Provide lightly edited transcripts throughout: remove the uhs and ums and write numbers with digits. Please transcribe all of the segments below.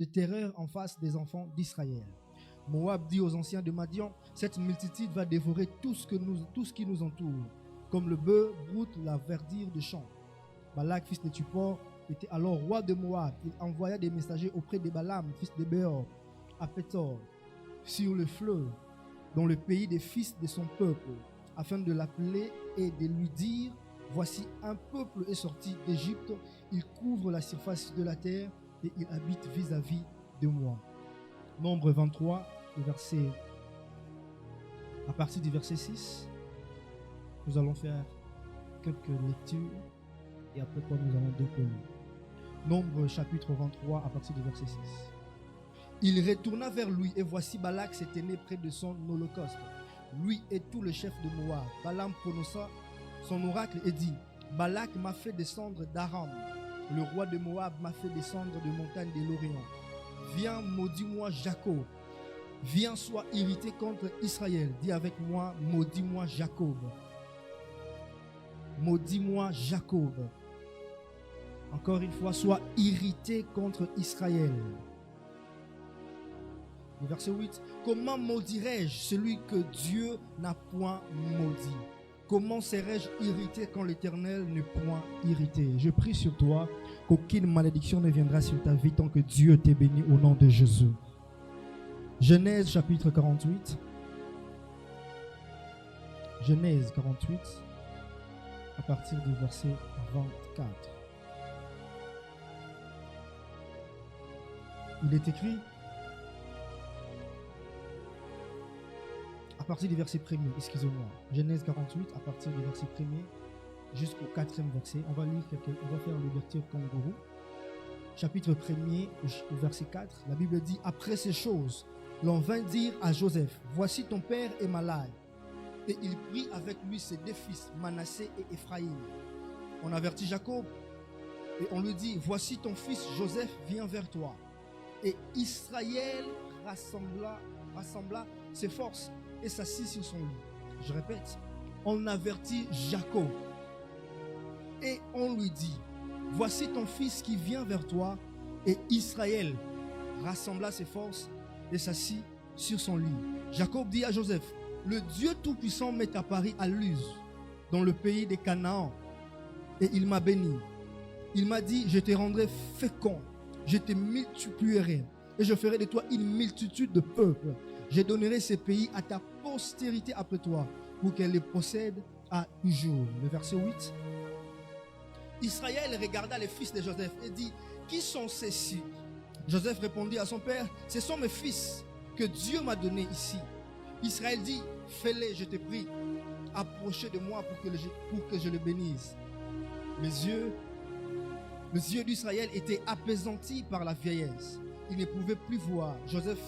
de terreur en face des enfants d'Israël. Moab dit aux anciens de Madian, cette multitude va dévorer tout ce qui nous entoure, comme le bœuf broute la verdure de champ. Balak, fils de Tupor, était alors roi de Moab. Il envoya des messagers auprès de Balaam, fils de Béor, à Pétor, sur le fleuve, dans le pays des fils de son peuple, afin de l'appeler et de lui dire, voici un peuple est sorti d'Égypte, il couvre la surface de la terre et il habite vis-à-vis de moi. Nombre 23, à partir du verset 6, nous allons faire quelques lectures et après quoi nous allons décoller. Nombre chapitre 23 à partir du verset 6. Il retourna vers lui et voici Balak s'était né près de son holocauste, lui et tout le chef de Moab. Balaam prononça son oracle et dit, Balak m'a fait descendre d'Aram, le roi de Moab m'a fait descendre de montagne de l'Orient. Viens, maudis-moi Jacob. Viens, sois irrité contre Israël. Dis avec moi, maudis-moi Jacob. Maudis-moi Jacob. Encore une fois, sois irrité contre Israël. Le verset 8. Comment maudirais-je celui que Dieu n'a point maudit? Comment serais-je irrité quand l'Éternel n'est point irrité? Je prie sur toi qu'aucune malédiction ne viendra sur ta vie tant que Dieu t'ait béni au nom de Jésus. Genèse chapitre 48. Genèse 48 à partir du verset 24. Il est écrit à partir du verset 1er, excusez-moi. Genèse 48 à partir du verset 1er jusqu'au 4e verset. On va faire le lecture kangourou. Chapitre 1er au verset 4, la Bible dit, après ces choses, l'on vint dire à Joseph, voici ton père est malade. Et il prit avec lui ses deux fils, Manassé et Éphraïm. On avertit Jacob et on lui dit, voici ton fils Joseph vient vers toi. Et Israël rassembla ses forces et s'assit sur son lit. Je répète, on avertit Jacob et on lui dit, voici ton fils qui vient vers toi. Et Israël rassembla ses forces et s'assit sur son lit. Jacob dit à Joseph, le Dieu Tout-Puissant m'est apparu à Luz, dans le pays des Canaan, et il m'a béni. Il m'a dit, je te rendrai fécond, je te multiplierai, et je ferai de toi une multitude de peuples. Je donnerai ces pays à ta postérité après toi, pour qu'elle les possède à toujours. Le verset 8. Israël regarda les fils de Joseph et dit, qui sont ceux-ci? Joseph répondit à son père, ce sont mes fils que Dieu m'a donnés ici. Israël dit, fais-les, je te prie, approchez de moi pour que je le bénisse. Les yeux d'Israël étaient apaisantis par la vieillesse. Il ne pouvait plus voir. Joseph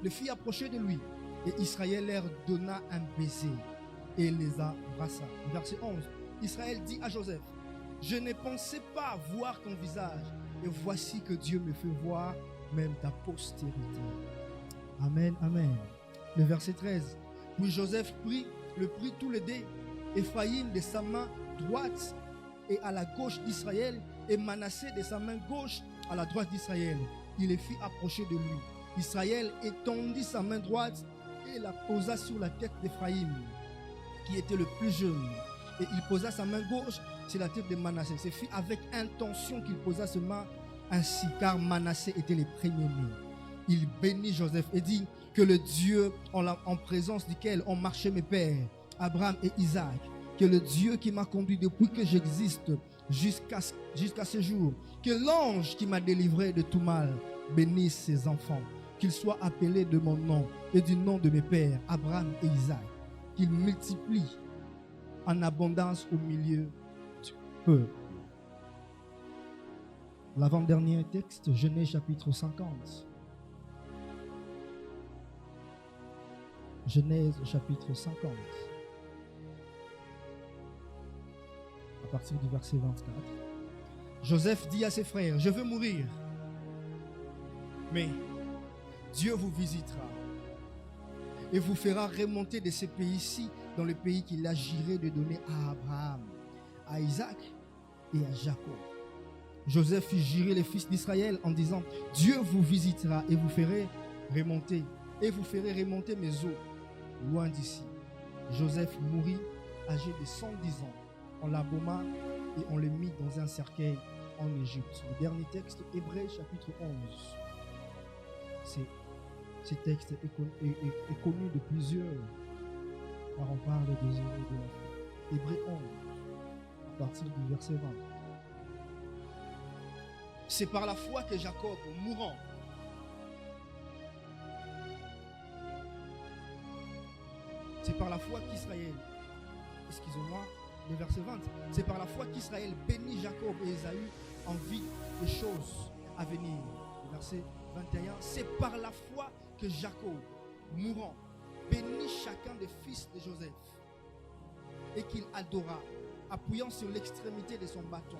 le fit approcher de lui. Et Israël leur donna un baiser et les embrassa. Verset 11. Israël dit à Joseph, je ne pensais pas voir ton visage. Et voici que Dieu me fait voir même ta postérité. Amen, amen. Le verset 13. Puis Joseph prit tous les deux, Éphraïm de sa main droite et à la gauche d'Israël, et Manassé de sa main gauche à la droite d'Israël. Il les fit approcher de lui. Israël étendit sa main droite et la posa sur la tête d'Éphraïm, qui était le plus jeune. Et il posa sa main gauche sur la tête de Manassé. C'est fait avec intention qu'il posa sa main ainsi, car Manassé était le premier-né. Il bénit Joseph et dit que le Dieu en présence duquel ont marché mes pères, Abraham et Isaac, que le Dieu qui m'a conduit depuis que j'existe jusqu'à ce jour, que l'ange qui m'a délivré de tout mal bénisse ses enfants, qu'ils soient appelés de mon nom et du nom de mes pères, Abraham et Isaac, qu'il multiplie en abondance au milieu du peuple. L'avant-dernier texte, Genèse chapitre 50. Genèse chapitre 50. À partir du verset 24. Joseph dit à ses frères, je veux mourir, mais Dieu vous visitera et vous fera remonter de ce pays-ci dans le pays qu'il a juré de donner à Abraham, à Isaac et à Jacob. Joseph fit jurer les fils d'Israël en disant, Dieu vous visitera et vous ferez remonter mes eaux loin d'ici. Joseph mourut âgé de 110 ans. On l'abauma et on le mit dans un cercueil en Égypte. Le dernier texte, Hébreux chapitre 11. Ce texte est connu de plusieurs, car on parle des héros de la foi. Hébreux 11, à partir du verset 20. C'est par la foi que Jacob, mourant, c'est par la foi qu'Israël, excusez-moi, le verset 20, c'est par la foi qu'Israël bénit Jacob et Ésaü en vue des choses à venir. Le verset 21, c'est par la foi que Jacob, mourant, bénit chacun des fils de Joseph et qu'il adora, appuyant sur l'extrémité de son bâton.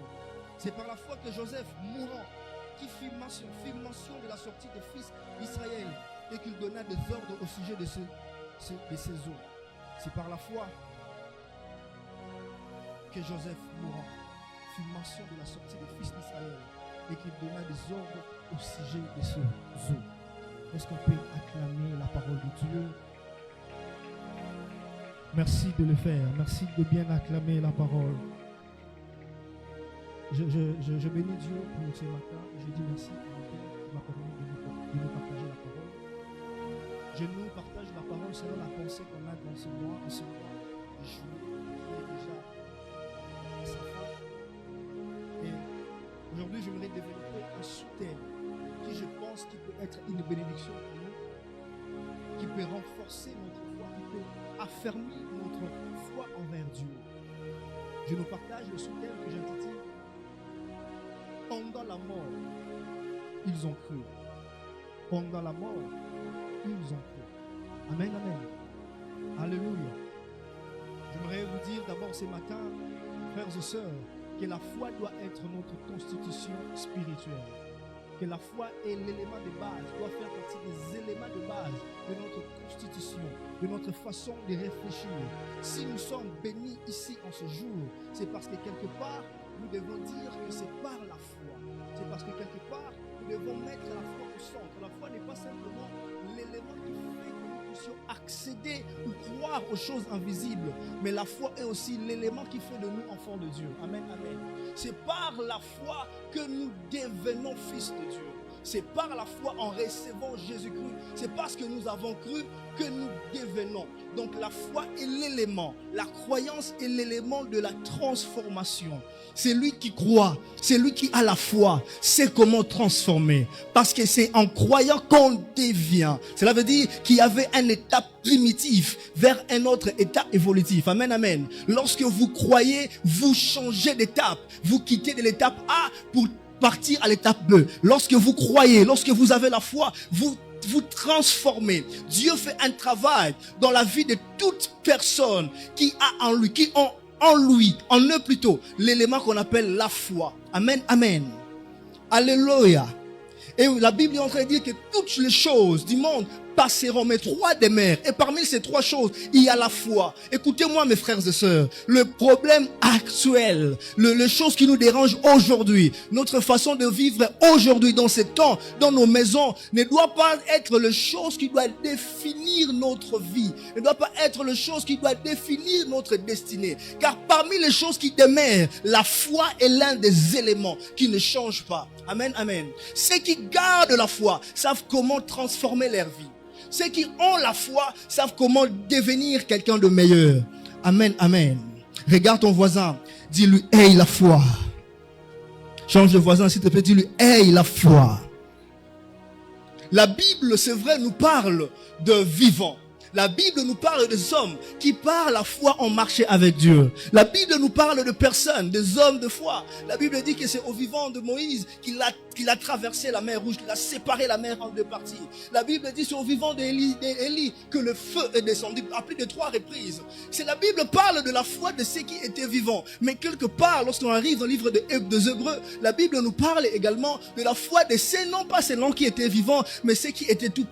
C'est par la foi que Joseph, mourant, qui fit mention de la sortie des fils d'Israël et qu'il donna des ordres au sujet de ses eaux. C'est par la foi que Joseph, mourant, fit mention de la sortie des fils d'Israël et qu'il donna des ordres au sujet de ses eaux. Est-ce qu'on peut acclamer la parole de Dieu? Merci de le faire. Merci de bien acclamer la parole. Je bénis Dieu pour ce matin. Je dis merci à mon Père qui m'a permis de nous partager la parole. Je nous partage la parole selon la pensée qu'on a dans ce mois de juillet, qui est déjà à sa fin. Et aujourd'hui, j'aimerais développer un sous-thème qui, je pense, qui peut être une bénédiction pour nous, qui peut renforcer notre foi, qui peut affermir notre foi envers Dieu. Je nous partage le sous-thème que j'intitule Pendant la mort, ils ont cru. Pendant la mort, ils ont cru. Amen, amen. Alléluia. J'aimerais vous dire d'abord ce matin, frères et sœurs, que la foi doit être notre constitution spirituelle. Que la foi est l'élément de base, doit faire partie des éléments de base de notre constitution, de notre façon de réfléchir. Si nous sommes bénis ici en ce jour, c'est parce que quelque part, nous devons dire que c'est par la foi. C'est parce que quelque part, nous devons mettre la foi au centre. La foi n'est pas simplement l'élément qui fait que nous puissions accéder ou croire aux choses invisibles, mais la foi est aussi l'élément qui fait de nous enfants de Dieu. Amen, amen. C'est par la foi que nous devenons fils de Dieu. C'est par la foi en recevant Jésus-Christ. C'est parce que nous avons cru que nous devenons. Donc la foi est l'élément, la croyance est l'élément de la transformation. C'est lui qui croit, c'est lui qui a la foi, c'est comment transformer. Parce que c'est en croyant qu'on devient. Cela veut dire qu'il y avait une étape primitive vers un autre état évolutif. Amen, amen. Lorsque vous croyez, vous changez d'étape. Vous quittez de l'étape A pour partir à l'étape 2. Lorsque vous croyez, lorsque vous avez la foi, vous transformez. Dieu fait un travail dans la vie de toute personne qui a en lui, en eux plutôt, l'élément qu'on appelle la foi. Amen, amen. Alléluia. Et la Bible est en train de dire que toutes les choses du monde passeront, mais trois demeurent. Et parmi ces trois choses, il y a la foi. Écoutez-moi, mes frères et sœurs, le problème actuel, les choses qui nous dérangent aujourd'hui, notre façon de vivre aujourd'hui dans ces temps, dans nos maisons, ne doit pas être les choses qui doivent définir notre vie, ne doit pas être les choses qui doivent définir notre destinée. Car parmi les choses qui demeurent, la foi est l'un des éléments qui ne changent pas. Amen, amen. Ceux qui gardent la foi savent comment transformer leur vie. Ceux qui ont la foi savent comment devenir quelqu'un de meilleur. Amen, amen. Regarde ton voisin, dis-lui, aie la foi. Change de voisin, s'il te plaît, dis-lui, aie la foi. La Bible, c'est vrai, nous parle de vivants. La Bible nous parle des hommes qui par la foi ont marché avec Dieu. La Bible nous parle de personnes, des hommes de foi. La Bible dit que c'est au vivant de Moïse qu'il a traversé la mer Rouge, qu'il a séparé la mer en deux parties. La Bible dit c'est au vivant d'Élie que le feu est descendu à plus de 3 reprises. C'est la Bible parle de la foi de ceux qui étaient vivants. Mais quelque part, lorsqu'on arrive dans le livre des Hébreux, la Bible nous parle également de la foi de ceux, non pas ceux qui étaient vivants, mais ceux qui étaient tout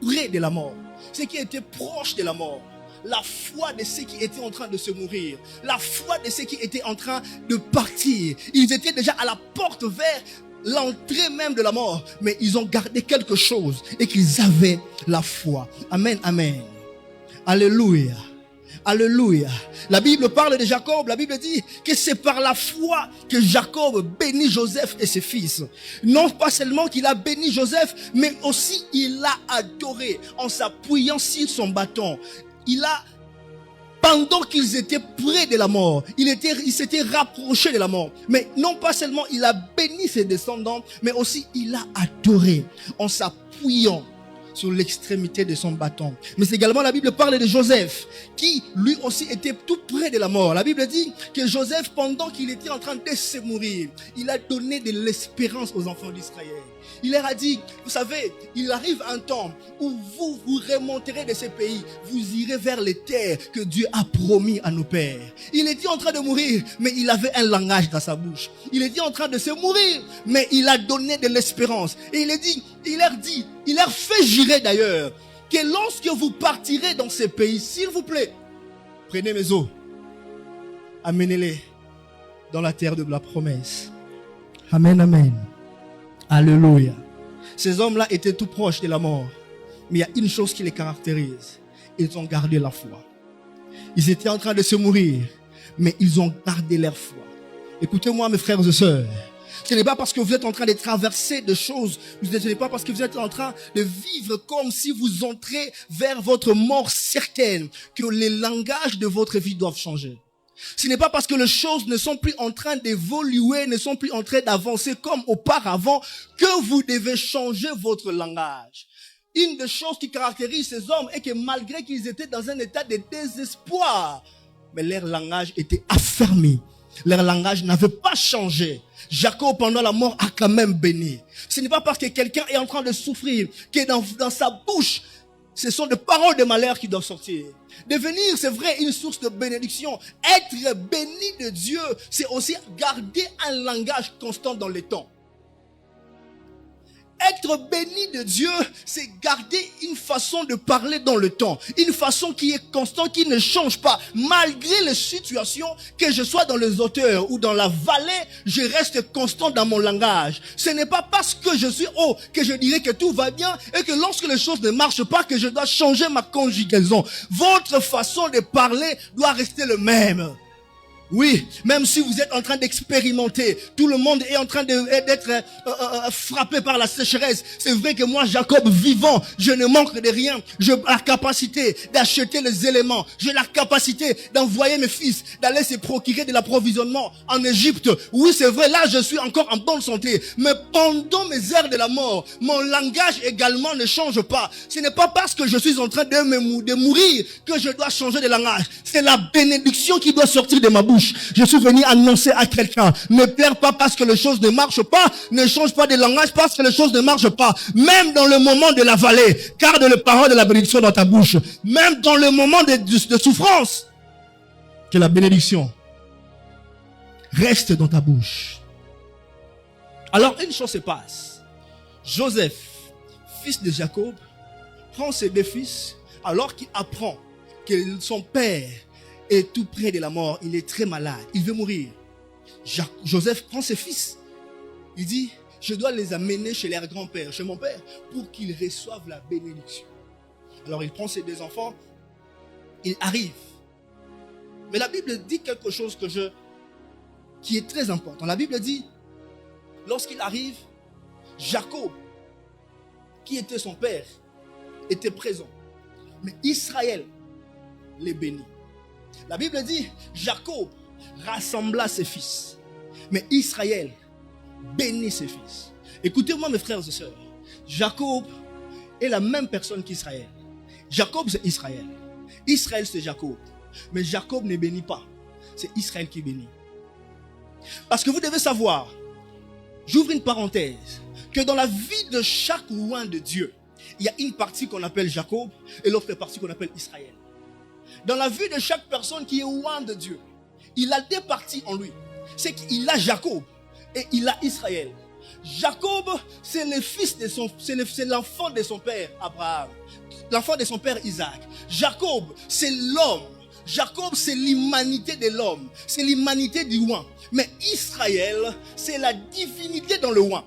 près de la mort. Ceux qui étaient proches de la mort. la foi de ceux qui étaient en train de se mourir, la foi de ceux qui étaient en train de partir. Ils étaient déjà à la porte vers l'entrée même de la mort, mais ils ont gardé quelque chose et qu'ils avaient la foi. Amen, amen. Alléluia. Alléluia. La Bible parle de Jacob. La Bible dit que c'est par la foi que Jacob bénit Joseph et ses fils. Non pas seulement qu'il a béni Joseph, mais aussi il l'a adoré en s'appuyant sur son bâton. Pendant qu'ils étaient près de la mort, il s'était rapproché de la mort. Mais non pas seulement il a béni ses descendants, mais aussi il a adoré en s'appuyant sur l'extrémité de son bâton. Mais également la Bible parle de Joseph, qui lui aussi était tout près de la mort. La Bible dit que Joseph, pendant qu'il était en train de se mourir, il a donné de l'espérance aux enfants d'Israël. Il leur a dit, vous savez, il arrive un temps où vous remonterez de ces pays, vous irez vers les terres que Dieu a promis à nos pères. Il était en train de mourir, mais il avait un langage dans sa bouche. Il était en train de se mourir, mais il a donné de l'espérance. Et il leur fait jurer d'ailleurs, que lorsque vous partirez dans ces pays, s'il vous plaît, prenez mes os, amenez-les dans la terre de la promesse. Amen, amen. Alléluia. Ces hommes-là étaient tout proches de la mort. Mais il y a une chose qui les caractérise. Ils ont gardé la foi. Ils étaient en train de se mourir, mais ils ont gardé leur foi. Écoutez-moi, mes frères et sœurs. Ce n'est pas parce que vous êtes en train de traverser des choses, ce n'est pas parce que vous êtes en train de vivre comme si vous entrez vers votre mort certaine que les langages de votre vie doivent changer. Ce n'est pas parce que les choses ne sont plus en train d'évoluer, ne sont plus en train d'avancer comme auparavant que vous devez changer votre langage. Une des choses qui caractérise ces hommes est que malgré qu'ils étaient dans un état de désespoir, mais leur langage était affermi. Leur langage n'avait pas changé. Jacob, pendant la mort, a quand même béni. Ce n'est pas parce que quelqu'un est en train de souffrir que dans sa bouche, ce sont des paroles de malheur qui doivent sortir. Devenir, c'est vrai, une source de bénédiction. Être béni de Dieu, c'est aussi garder un langage constant dans les temps. Être béni de Dieu, c'est garder une façon de parler dans le temps. Une façon qui est constante, qui ne change pas. Malgré les situations, que je sois dans les hauteurs ou dans la vallée, je reste constant dans mon langage. Ce n'est pas parce que je suis haut que je dirais que tout va bien et que lorsque les choses ne marchent pas que je dois changer ma conjugaison. Votre façon de parler doit rester le même. Oui, même si vous êtes en train d'expérimenter, tout le monde est en train d'être frappé par la sécheresse. C'est vrai que moi, Jacob, vivant, je ne manque de rien. J'ai la capacité d'acheter les éléments. J'ai la capacité d'envoyer mes fils, d'aller se procurer de l'approvisionnement en Égypte. Oui, c'est vrai, là, je suis encore en bonne santé. Mais pendant mes heures de la mort, mon langage également ne change pas. Ce n'est pas parce que je suis en train de mourir que je dois changer de langage. C'est la bénédiction qui doit sortir de ma bouche. Je suis venu annoncer à quelqu'un, ne pleure pas parce que les choses ne marchent pas, ne change pas de langage parce que les choses ne marchent pas, même dans le moment de la vallée, garde les paroles de la bénédiction dans ta bouche, même dans le moment de souffrance, que la bénédiction reste dans ta bouche. Alors une chose se passe, Joseph, fils de Jacob, prend ses deux fils, alors qu'il apprend que son père est tout près de la mort, il est très malade, il veut mourir. Joseph prend ses fils, il dit, je dois les amener chez leur grand-père, chez mon père, pour qu'ils reçoivent la bénédiction. Alors il prend ses deux enfants, il arrive. Mais la Bible dit quelque chose qui est très important. La Bible dit, lorsqu'il arrive, Jacob, qui était son père, était présent. Mais Israël les bénit. La Bible dit, Jacob rassembla ses fils, mais Israël bénit ses fils. Écoutez-moi mes frères et sœurs, Jacob est la même personne qu'Israël. Jacob c'est Israël, Israël c'est Jacob, mais Jacob ne bénit pas, c'est Israël qui bénit. Parce que vous devez savoir, j'ouvre une parenthèse, que dans la vie de chaque oint de Dieu, il y a une partie qu'on appelle Jacob et l'autre partie qu'on appelle Israël. Dans la vie de chaque personne qui est oint de Dieu, il a deux parties en lui. C'est qu'il a Jacob et il a Israël. Jacob, c'est le fils de c'est l'enfant de son père Abraham. l'enfant de son père Isaac. Jacob, c'est l'homme. Jacob, c'est l'humanité de l'homme. C'est l'humanité du oint. Mais Israël, c'est la divinité dans le oint.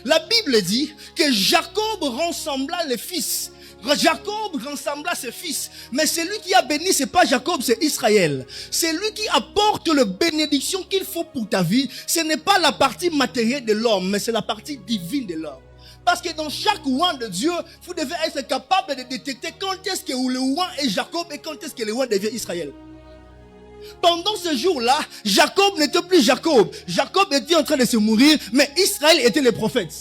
La Bible dit que Jacob ressembla les fils. Jacob ressembla ses fils. Mais celui qui a béni, c'est pas Jacob, c'est Israël. C'est lui qui apporte la bénédiction qu'il faut pour ta vie. Ce n'est pas la partie matérielle de l'homme, mais c'est la partie divine de l'homme. Parce que dans chaque oint de Dieu, vous devez être capable de détecter quand est-ce que le oint est Jacob et quand est-ce que le oint devient Israël. Pendant ce jour-là, Jacob n'était plus Jacob. Jacob était en train de se mourir, mais Israël était le prophète.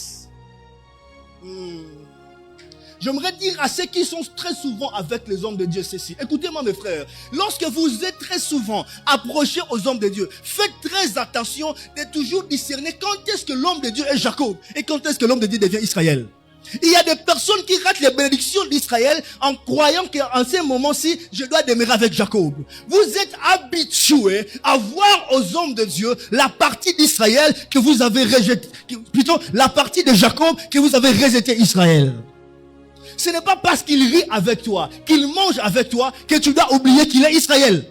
J'aimerais dire à ceux qui sont très souvent avec les hommes de Dieu ceci. Écoutez-moi mes frères, lorsque vous êtes très souvent approchés aux hommes de Dieu, faites très attention de toujours discerner quand est-ce que l'homme de Dieu est Jacob et quand est-ce que l'homme de Dieu devient Israël. Il y a des personnes qui ratent les bénédictions d'Israël en croyant qu'en ce moment-ci, je dois demeurer avec Jacob. Vous êtes habitués à voir aux hommes de Dieu la partie d'Israël que vous avez rejetée, plutôt la partie de Jacob que vous avez rejeté Israël. Ce n'est pas parce qu'il rit avec toi, qu'il mange avec toi, que tu dois oublier qu'il est Israël.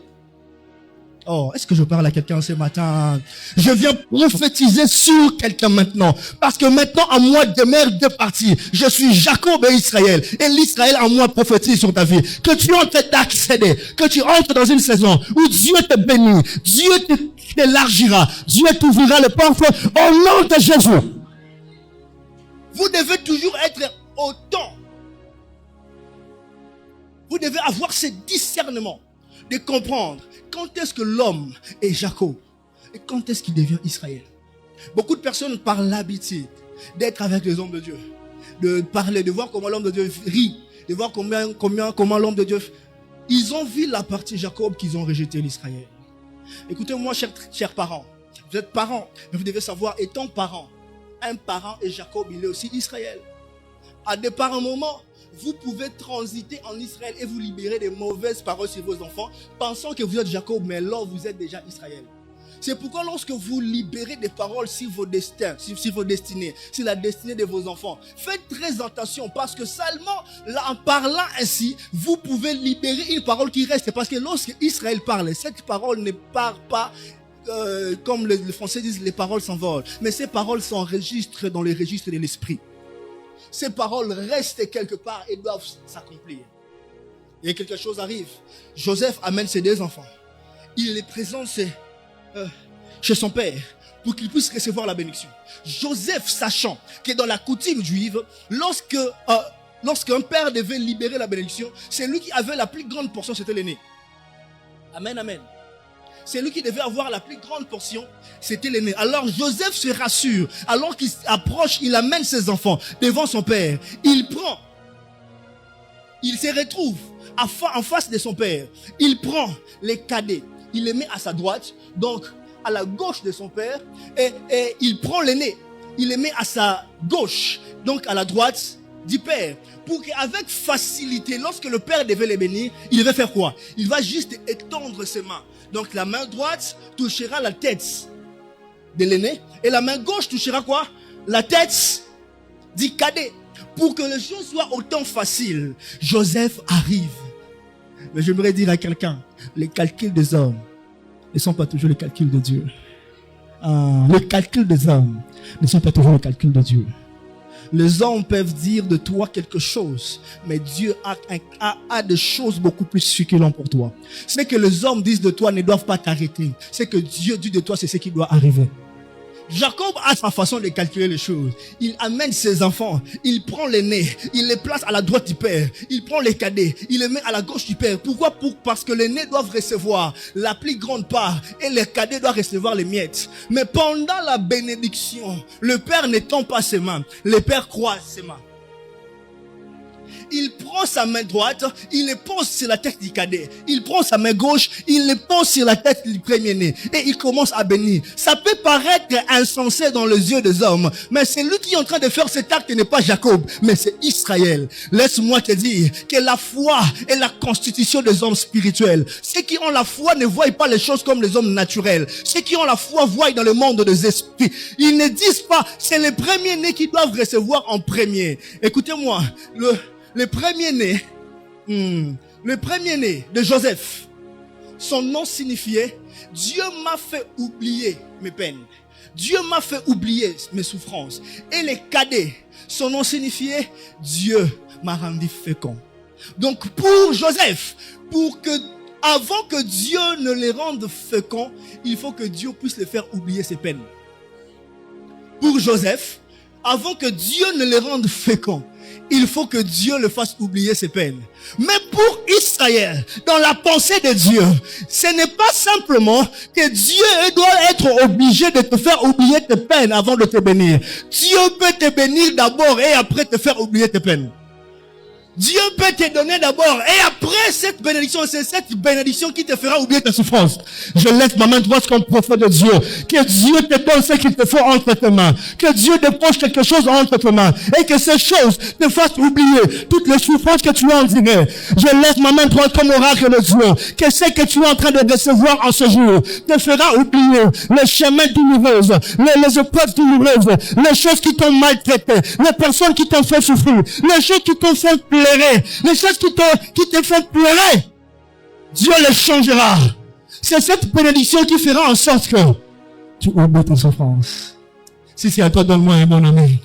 Oh, est-ce que je parle à quelqu'un ce matin? Je viens prophétiser sur quelqu'un maintenant. Parce que maintenant, en moi demeure deux parties. Je suis Jacob et Israël. Et l'Israël en moi prophétise sur ta vie. Que tu entres d'accéder. Que tu entres dans une saison où Dieu te bénit. Dieu t'élargira. Dieu t'ouvrira le portes au nom de Jésus. Vous devez toujours être au temps. Vous devez avoir ce discernement de comprendre quand est-ce que l'homme est Jacob et quand est-ce qu'il devient Israël. Beaucoup de personnes par l'habitude d'être avec les hommes de Dieu, de parler, de voir comment l'homme de Dieu rit, de voir comment l'homme de Dieu... Ils ont vu la partie Jacob qu'ils ont rejeté l'Israël. Écoutez-moi, chers parents, vous êtes parents, mais vous devez savoir, étant parents, un parent est Jacob, il est aussi Israël. À des par un moment, vous pouvez transiter en Israël et vous libérer des mauvaises paroles sur vos enfants, pensant que vous êtes Jacob, mais là vous êtes déjà Israël. C'est pourquoi lorsque vous libérez des paroles sur vos destins, sur vos destinées, sur la destinée de vos enfants, faites très attention parce que seulement là, en parlant ainsi, vous pouvez libérer une parole qui reste. Parce que lorsque Israël parle, cette parole ne part pas comme les Français disent, les paroles s'envolent. Mais ces paroles s'enregistrent dans les registres de l'esprit. Ces paroles restent quelque part et doivent s'accomplir. Et quelque chose arrive. Joseph amène ses deux enfants. Il les présente chez son père pour qu'il puisse recevoir la bénédiction. Joseph, sachant que dans la coutume juive, lorsqu'un père devait libérer la bénédiction, c'est lui qui avait la plus grande portion, c'était l'aîné. Amen, amen. C'est lui qui devait avoir la plus grande portion, c'était l'aîné. Alors Joseph se rassure, alors qu'il approche, il amène ses enfants devant son père. Il se retrouve en face de son père. Il prend les cadets, il les met à sa droite, donc à la gauche de son père, et il prend l'aîné, il les met à sa gauche, donc à la droite du père, pour qu'avec facilité, lorsque le père devait les bénir, il devait faire quoi? Il va juste étendre ses mains. Donc la main droite touchera la tête de l'aîné et la main gauche touchera quoi? La tête du cadet. Pour que les choses soient autant faciles, Joseph arrive. Mais j'aimerais dire à quelqu'un, les calculs des hommes ne sont pas toujours les calculs de Dieu. Les calculs des hommes ne sont pas toujours les calculs de Dieu. Les hommes peuvent dire de toi quelque chose, mais Dieu a des choses beaucoup plus succulentes pour toi. Ce que les hommes disent de toi ne doivent pas t'arrêter. Ce que Dieu dit de toi, c'est ce qui doit arriver. Jacob a sa façon de calculer les choses. Il amène ses enfants, il prend l'aîné, il les place à la droite du père, il prend les cadets, il les met à la gauche du père. Pourquoi? Parce que l'aîné doivent recevoir la plus grande part et les cadets doivent recevoir les miettes. Mais pendant la bénédiction, le père n'étend pas ses mains, le père croise ses mains. il prend sa main droite, il les pose sur la tête du cadet. Il prend sa main gauche, il les pose sur la tête du premier-né. Et il commence à bénir. Ça peut paraître insensé dans les yeux des hommes, mais c'est lui qui est en train de faire cet acte, n'est pas Jacob, mais c'est Israël. Laisse-moi te dire que la foi est la constitution des hommes spirituels. Ceux qui ont la foi ne voient pas les choses comme les hommes naturels. Ceux qui ont la foi voient dans le monde des esprits. Ils ne disent pas, c'est les premiers-nés qui doivent recevoir en premier. Écoutez-moi, le premier-né de Joseph, son nom signifiait « Dieu m'a fait oublier mes peines. Dieu m'a fait oublier mes souffrances. » Et les cadets, son nom signifiait « Dieu m'a rendu fécond. » Donc pour Joseph, avant que Dieu ne les rende féconds, il faut que Dieu puisse les faire oublier ses peines. Pour Joseph, avant que Dieu ne les rende féconds, il faut que Dieu le fasse oublier ses peines. Mais pour Israël, dans la pensée de Dieu, ce n'est pas simplement que Dieu doit être obligé de te faire oublier tes peines avant de te bénir. Dieu peut te bénir d'abord et après te faire oublier tes peines. Dieu peut te donner d'abord et après cette bénédiction, c'est cette bénédiction qui te fera oublier tes souffrances. Je lève ma main droite comme prophète de Dieu. Que Dieu te donne ce qu'il te faut entre tes mains. Que Dieu dépose quelque chose entre tes mains. Et que ces choses te fassent oublier toutes les souffrances que tu as endurées. Je lève ma main droite comme oracle de Dieu. Que ce que tu es en train de recevoir en ce jour te fera oublier les chemins douloureux, les épreuves douloureuses, les choses qui t'ont maltraité, les personnes qui t'ont fait souffrir, les choses qui t'ont fait pleurer. Les choses qui te font pleurer, Dieu les changera. C'est cette bénédiction qui fera en sorte que tu oublies tes souffrances. Si c'est à toi, donne-moi un bon amen.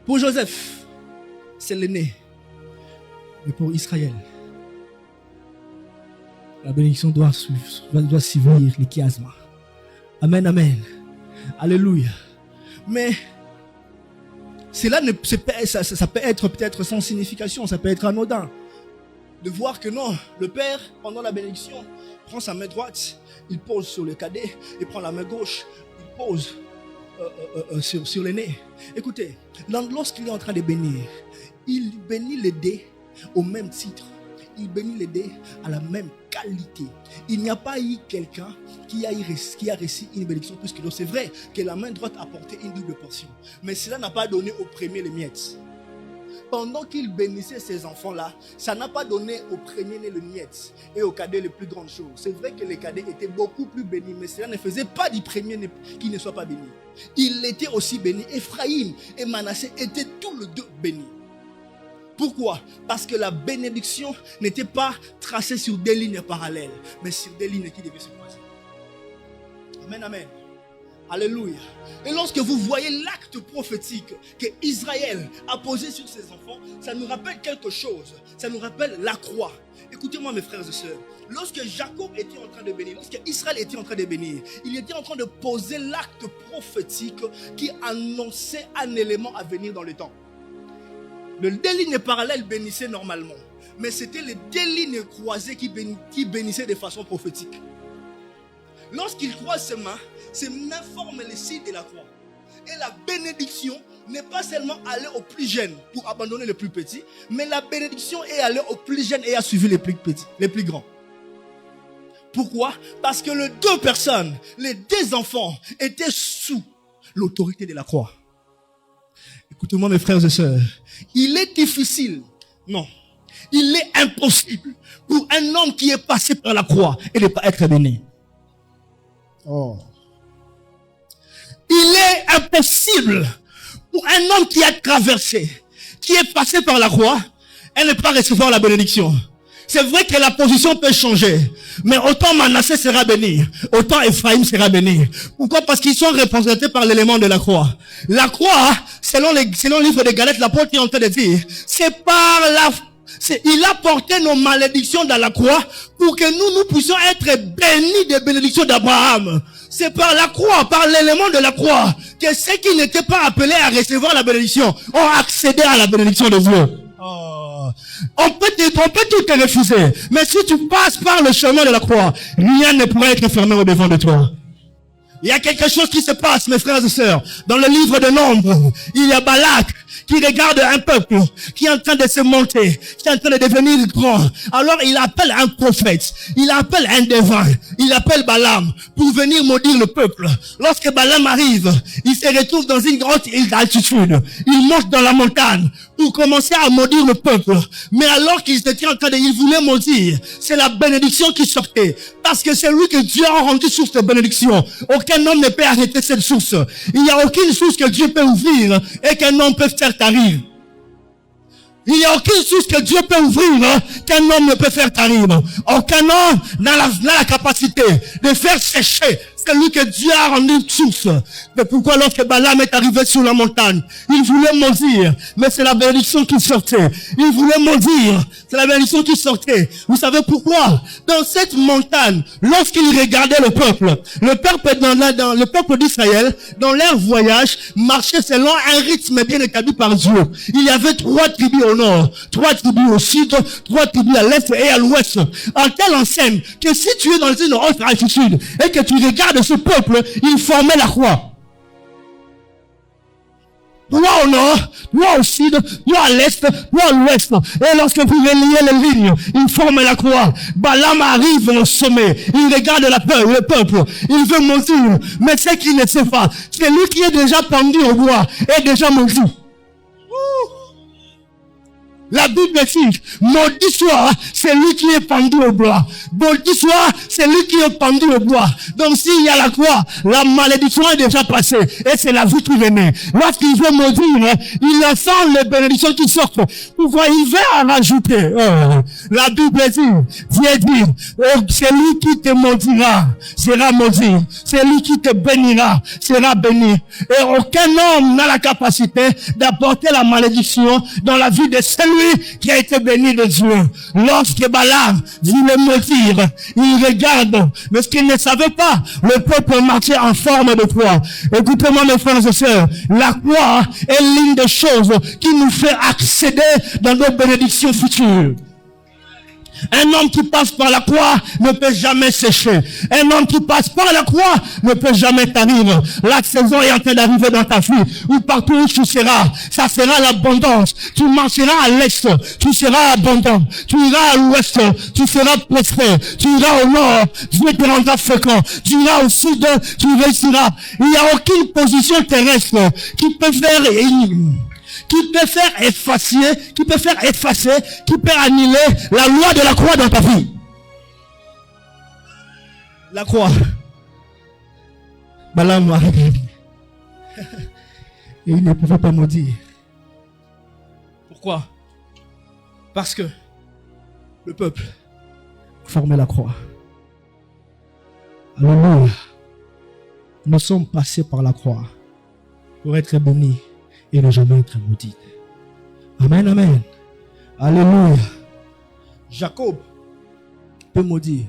Pour Joseph, c'est l'aîné. Mais pour Israël, la bénédiction doit suivre les chiasmes. Amen, amen. Alléluia. Mais cela ça peut être peut-être sans signification, ça peut être anodin. De voir que non, le père, pendant la bénédiction, prend sa main droite, il pose sur le cadet, il prend la main gauche, il pose sur l'aîné. Écoutez, lorsqu'il est en train de bénir, il bénit les dés au même titre. Il bénit les dés à la même qualité. Il n'y a pas eu quelqu'un qui a reçu une bénédiction plus que l'autre. C'est vrai que la main droite a porté une double portion, mais cela n'a pas donné au premier les miettes. Pendant qu'il bénissait ces enfants-là, ça n'a pas donné au premier-né le miettes et au cadet les plus grandes choses. C'est vrai que les cadets étaient beaucoup plus bénis, mais cela ne faisait pas du premier-né qui ne soit pas béni. Il était aussi béni. Ephraïm et Manassé étaient tous les deux bénis. Pourquoi? Parce que la bénédiction n'était pas tracée sur des lignes parallèles, mais sur des lignes qui devaient se croiser. Amen, amen. Alléluia. Et lorsque vous voyez l'acte prophétique que Israël a posé sur ses enfants, ça nous rappelle quelque chose. Ça nous rappelle la croix. Écoutez-moi mes frères et sœurs. Lorsque Jacob était en train de bénir, lorsque Israël était en train de bénir, il était en train de poser l'acte prophétique qui annonçait un élément à venir dans le temps. Le deux lignes parallèles bénissaient normalement, mais c'était les deux lignes croisées qui bénissaient de façon prophétique. Lorsqu'il croise ses mains forment les signes de la croix. Et la bénédiction n'est pas seulement aller au plus jeune pour abandonner les plus petits, mais la bénédiction est aller au plus jeune et à suivre les plus petits, les plus grands. Pourquoi? Parce que les deux personnes, les deux enfants, étaient sous l'autorité de la croix. Écoutez-moi mes frères et sœurs, il est difficile, non, il est impossible pour un homme qui est passé par la croix et ne pas être béni. Oh. Il est impossible pour un homme qui a traversé, qui est passé par la croix et ne pas recevoir la bénédiction. C'est vrai que la position peut changer, mais autant Manassé sera béni, autant Ephraïm sera béni. Pourquoi? Parce qu'ils sont représentés par l'élément de la croix. La croix, selon le livre de Galates, l'apôtre est en train de dire, il a porté nos malédictions dans la croix pour que nous puissions être bénis des bénédictions d'Abraham. C'est par la croix, par l'élément de la croix, que ceux qui n'étaient pas appelés à recevoir la bénédiction ont accédé à la bénédiction de Dieu. Oh. On peut tout te refuser, mais si tu passes par le chemin de la croix, rien ne pourrait être fermé au devant de toi. Il y a quelque chose qui se passe, mes frères et sœurs. Dans le livre de Nombres, il y a Balak qui regarde un peuple qui est en train de se monter, qui est en train de devenir grand. Alors il appelle un prophète, il appelle un devin, il appelle Balaam pour venir maudire le peuple. Lorsque Balaam arrive, il se retrouve dans une grande île d'altitude. Il monte dans la montagne pour commencer à maudire le peuple. Mais alors qu'il était en train de, il voulait maudire, c'est la bénédiction qui sortait. Parce que c'est lui que Dieu a rendu source de bénédiction. Aucun homme ne peut arrêter cette source. Il n'y a aucune source que Dieu peut ouvrir et qu'un homme peut faire tarir. Il n'y a aucune source que Dieu peut ouvrir qu'un homme ne peut faire tarir. Aucun homme n'a la capacité de faire sécher celui que Dieu a rendu source. Mais pourquoi lorsque Balaam est arrivé sur la montagne, il voulait maudire, mais c'est la bénédiction qui sortait. Il voulait maudire, c'est la bénédiction qui sortait. Vous savez pourquoi? Dans cette montagne, lorsqu'il regardait le peuple le peuple d'Israël, dans leur voyage, marchait selon un rythme bien établi par Dieu. Il y avait 3 tribus au nord, 3 tribus au sud, 3 tribus à l'est et à l'ouest. En telle enseigne que si tu es dans une haute altitude et que tu regardes de ce peuple, il formait la croix. Toi au nord, toi au sud, toi à l'est, toi à l'ouest. Et lorsque vous reliez les lignes, il forme la croix. Balaam arrive au sommet. Il regarde le peuple. Il veut maudire. Mais ce qu'il ne sait pas, c'est lui qui est déjà pendu au bois et déjà maudit. La Bible dit, maudit soit celui qui est pendu au bois. Maudit soit celui qui est pendu au bois. Donc s'il y a la croix, la malédiction est déjà passée. Et c'est la vie qui venait. Lorsqu'il veut maudire, il sent les bénédictions qui sortent. Pourquoi il veut en rajouter? La Bible dit, celui qui te maudira sera maudit. Celui qui te bénira sera béni. Et aucun homme n'a la capacité d'apporter la malédiction dans la vie de celui qui a été béni de Dieu. Lorsque Balaam voulait maudire, il regarde, mais ce qu'il ne savait pas, le peuple marchait en forme de croix. Écoutez-moi mes frères et sœurs, la croix est l'une des choses qui nous fait accéder dans nos bénédictions futures. Un homme qui passe par la croix ne peut jamais sécher. Un homme qui passe par la croix ne peut jamais tarir. La saison est en train d'arriver dans ta vie. Ou partout où tu seras, ça sera l'abondance. Tu marcheras à l'est, tu seras abondant. Tu iras à l'ouest, tu seras prospère. Tu iras au nord, Dieu te rendra fécond. Tu iras au sud, tu réussiras. Il n'y a aucune position terrestre qui peut faire effacer, qui peut annuler la loi de la croix dans ta vie. La croix. Balaam a regardé. Et il ne pouvait pas maudire. Pourquoi? Parce que le peuple formait la croix. Alléluia. Nous sommes passés par la croix pour être bénis et ne jamais être maudit. Amen, amen. Alléluia. Jacob peut maudire,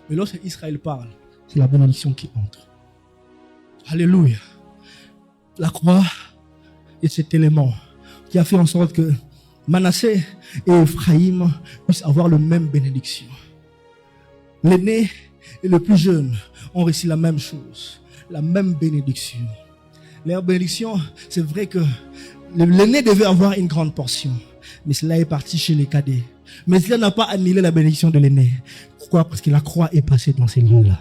mais lorsque Israël parle, c'est la bénédiction qui entre. Alléluia. La croix est cet élément qui a fait en sorte que Manassé et Ephraïm puissent avoir la même bénédiction. L'aîné et le plus jeune ont reçu la même chose, la même bénédiction. Leur bénédiction, c'est vrai que l'aîné devait avoir une grande portion, mais cela est parti chez les cadets. Mais cela n'a pas annulé la bénédiction de l'aîné. Pourquoi? Parce que la croix est passée dans ces lieux-là.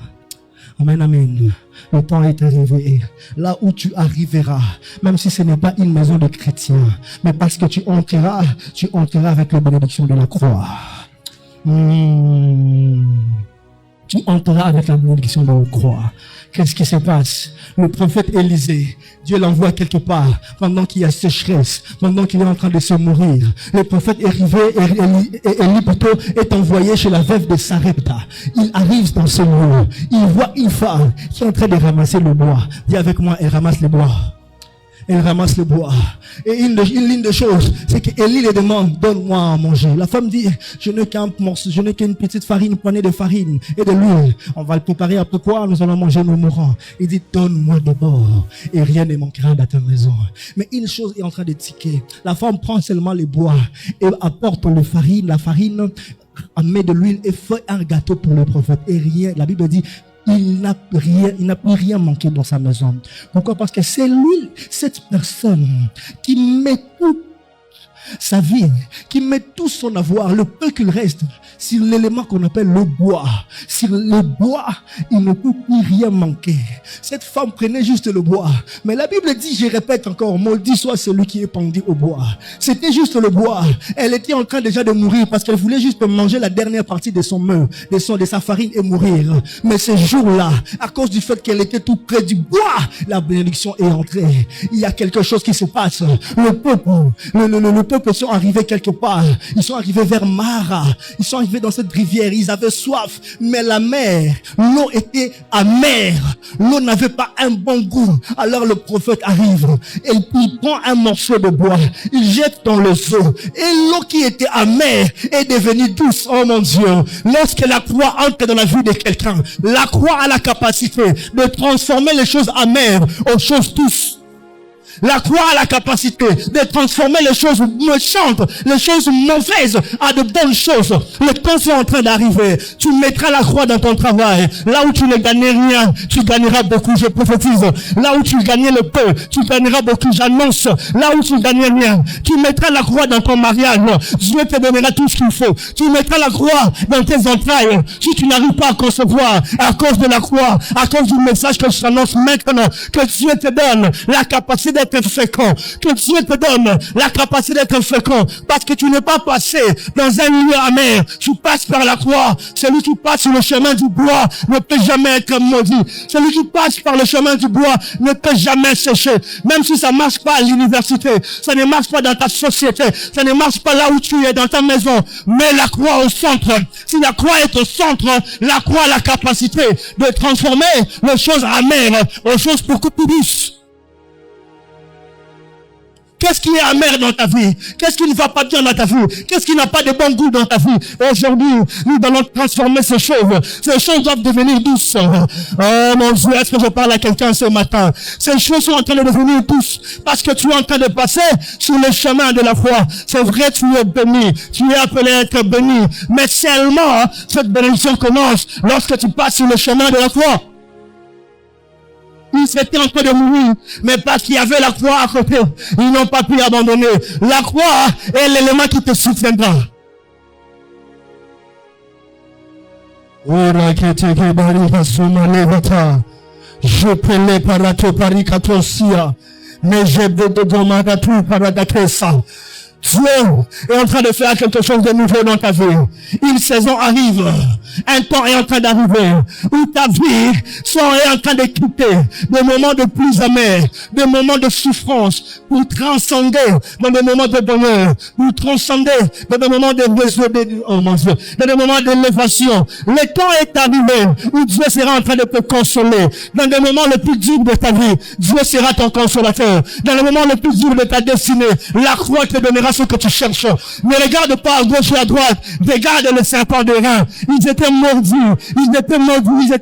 Amen, amen. Le temps est arrivé. Là où tu arriveras, même si ce n'est pas une maison de chrétiens, mais parce que tu entreras avec la bénédiction de la croix. Tu entreras avec la bénédiction de la croix. Qu'est-ce qui se passe? Le prophète Élisée, Dieu l'envoie quelque part pendant qu'il y a sécheresse, pendant qu'il est en train de se mourir. Le prophète est arrivé et Élie plutôt est envoyé chez la veuve de Sarepta. Il arrive dans ce lieu. Il voit une femme qui est en train de ramasser le bois. Dis avec moi, elle ramasse le bois. Elle ramasse le bois. Et une ligne de choses, c'est qu'Élie lui demande, donne-moi à manger. La femme dit, je n'ai qu'un morceau, je n'ai qu'une petite farine, une poignée de farine et de l'huile. On va le préparer après quoi? Nous allons manger, nous mourrons. Il dit, donne-moi d'abord et rien ne manquera dans ta maison. Mais une chose est en train de tiquer. La femme prend seulement les bois et apporte la farine, met de l'huile et fait un gâteau pour le prophète. Et rien, la Bible dit, il n'a plus rien manqué dans sa maison. Pourquoi? Parce que c'est lui, cette personne, qui met toute sa vie, qui met tout son avoir, le peu qu'il reste, sur l'élément qu'on appelle le bois. Sur le bois, il ne peut plus rien manquer. Cette femme prenait juste le bois. Mais la Bible dit, je répète encore, maudit soit celui qui est pendu au bois. C'était juste le bois. Elle était en train déjà de mourir parce qu'elle voulait juste manger la dernière partie de son meul, de sa farine et mourir. Mais ce jour-là, à cause du fait qu'elle était tout près du bois, la bénédiction est entrée. Il y a quelque chose qui se passe. Le peuple sont arrivés quelque part. Ils sont arrivés vers Mara. Ils sont arrivés dans cette rivière. Ils avaient soif. Mais la mer, l'eau était amère. L'eau n'avait pas un bon goût. Alors le prophète arrive. Et il prend un morceau de bois. Il jette dans le seau. Et l'eau qui était amère est devenue douce. Oh mon Dieu. Lorsque la croix entre dans la vie de quelqu'un, la croix a la capacité de transformer les choses amères aux choses douces. La croix a la capacité de transformer les choses méchantes, les choses mauvaises à de bonnes choses. Le temps est en train d'arriver. Tu mettras la croix dans ton travail. Là où tu ne gagnais rien, tu gagneras beaucoup, je prophétise. Là où tu gagnais le peu, tu gagneras beaucoup, j'annonce. Là où tu gagnais rien, tu mettras la croix dans ton mariage. Dieu te donnera tout ce qu'il faut. Tu mettras la croix dans tes entrailles. Si tu n'arrives pas à concevoir à cause de la croix, à cause du message que je t'annonce maintenant, que Dieu te donne la capacité d'être fécond, que Dieu te donne la capacité d'être fécond, parce que tu n'es pas passé dans un milieu amer, tu passes par la croix. Celui qui passe sur le chemin du bois ne peut jamais être maudit. Celui qui passe par le chemin du bois ne peut jamais sécher. Même si ça marche pas à l'université, ça ne marche pas dans ta société, ça ne marche pas là où tu es, dans ta maison, mais la croix au centre. Si la croix est au centre, la croix a la capacité de transformer les choses amères aux choses beaucoup plus douces. Qu'est-ce qui est amer dans ta vie? Qu'est-ce qui ne va pas bien dans ta vie? Qu'est-ce qui n'a pas de bon goût dans ta vie? Aujourd'hui, nous allons transformer ces choses. Ces choses doivent devenir douces. Oh mon Dieu, est-ce que je parle à quelqu'un ce matin? Ces choses sont en train de devenir douces parce que tu es en train de passer sur le chemin de la foi. C'est vrai, tu es béni. Tu es appelé à être béni. Mais seulement, cette bénédiction commence lorsque tu passes sur le chemin de la foi. Ils étaient en train de mourir, mais parce qu'il y avait la croix à côté, ils n'ont pas pu abandonner. La croix est l'élément qui te soutiendra. Je peux les parato paricatosia, mais je veux de domagatu paradatesa. Dieu est en train de faire quelque chose de nouveau dans ta vie. Une saison arrive. Un temps est en train d'arriver où ta vie est en train de quitter des moments de plus amers, des moments de souffrance pour transcender dans des moments de bonheur, pour transcender dans des moments de dans des moments d'élévation. Le temps est arrivé où Dieu sera en train de te consoler. Dans des moments les plus durs de ta vie, Dieu sera ton consolateur. Dans les moments les plus durs de ta destinée, la croix te donnera ce que tu cherches. Ne regarde pas à gauche et à droite. Regarde le serpent de rein. Ils étaient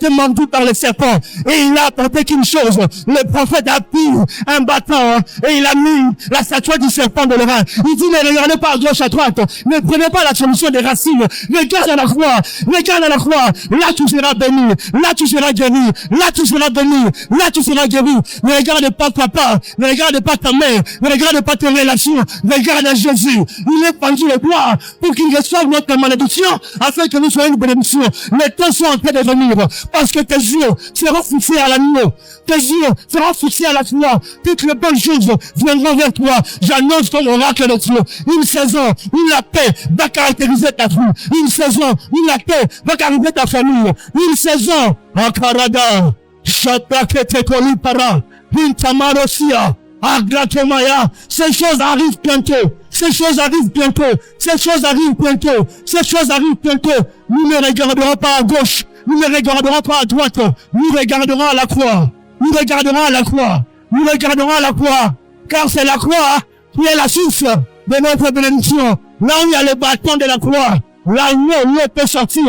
mordus par le serpent. Et il a apporté qu'une chose. Le prophète a pris un bâton et il a mis la statue du serpent de rein. Il dit, ne regardez pas à gauche, à droite. Ne prenez pas la solution des racines. Regarde à la croix. Regarde à la croix. Là, tu seras béni. Là, tu seras guéri. Là, tu seras béni. Là, tu seras guéri. Ne regarde pas papa. Ne regarde pas ta mère. Ne regarde pas tes relations. Regarde à Jésus. Il est pendu le bois pour qu'il reçoive notre malédiction afin que nous soyons une bénédiction. Les temps sont en train de venir parce que tes yeux seront fixés à l'agneau. Tes yeux seront fixés à la croix. Toutes les bonnes choses viendront vers toi. J'annonce ton oracle de Dieu. Une saison où la paix va caractériser ta vie. Une saison où la paix va caractériser ta famille. Une saison en Karada. Chatakete kolipara. Pintamarosia. Agratemaya. Ces choses arrivent bientôt. Ces choses arrivent bientôt. Ces choses arrivent bientôt. Ces choses arrivent bientôt. Nous ne regarderons pas à gauche. Nous ne regarderons pas à droite. Nous regarderons à la croix. Nous regarderons à la croix. Nous regarderons à la croix. Car c'est la croix qui est la source de notre bénédiction. Là où il y a le bâton de la croix, là où l'eau peut sortir.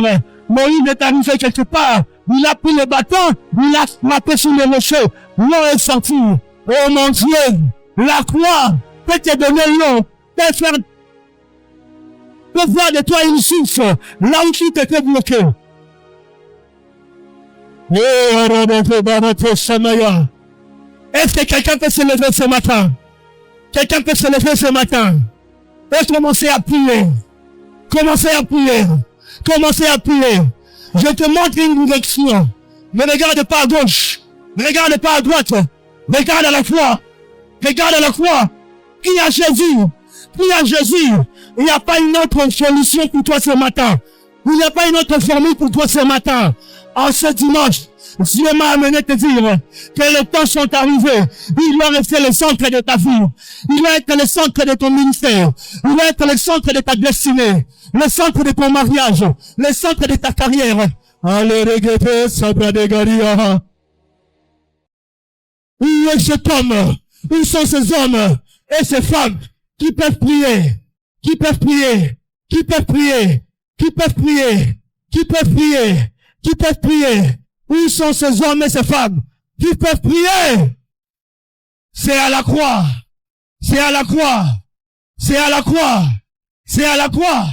Moïse est arrivé quelque part. Il a pris le bâton. Il a frappé sur le rocher. L'eau est sortie. Oh mon Dieu. La croix peut te donner l'eau. Peut voir de toi une source là où tu t'étais bloqué. Est-ce que quelqu'un peut se lever ce matin? Quelqu'un peut se lever ce matin et commencer à prier. Commencez à prier. Commencez à prier. Je te montre une direction. Ne regarde pas à gauche. Ne regarde pas à droite. Regarde à la croix. Regarde à la croix. Prie à Jésus. Prie à Jésus. Il n'y a pas une autre solution pour toi ce matin. Il n'y a pas une autre formule pour toi ce matin. En ce dimanche, Dieu m'a amené te dire que les temps sont arrivés. Il doit rester le centre de ta vie. Il doit être le centre de ton ministère. Il doit être le centre de ta destinée. Le centre de ton mariage. Le centre de ta carrière. Allez, regretter, sabra de garia. Où est cet homme? Où sont ces hommes et ces femmes qui peuvent prier? Qui peuvent prier? Qui peuvent prier? Qui peuvent prier? Qui peuvent prier? Qui peuvent prier? Où sont ces hommes et ces femmes qui peuvent prier? C'est à la croix. C'est à la croix. C'est à la croix. C'est à la croix.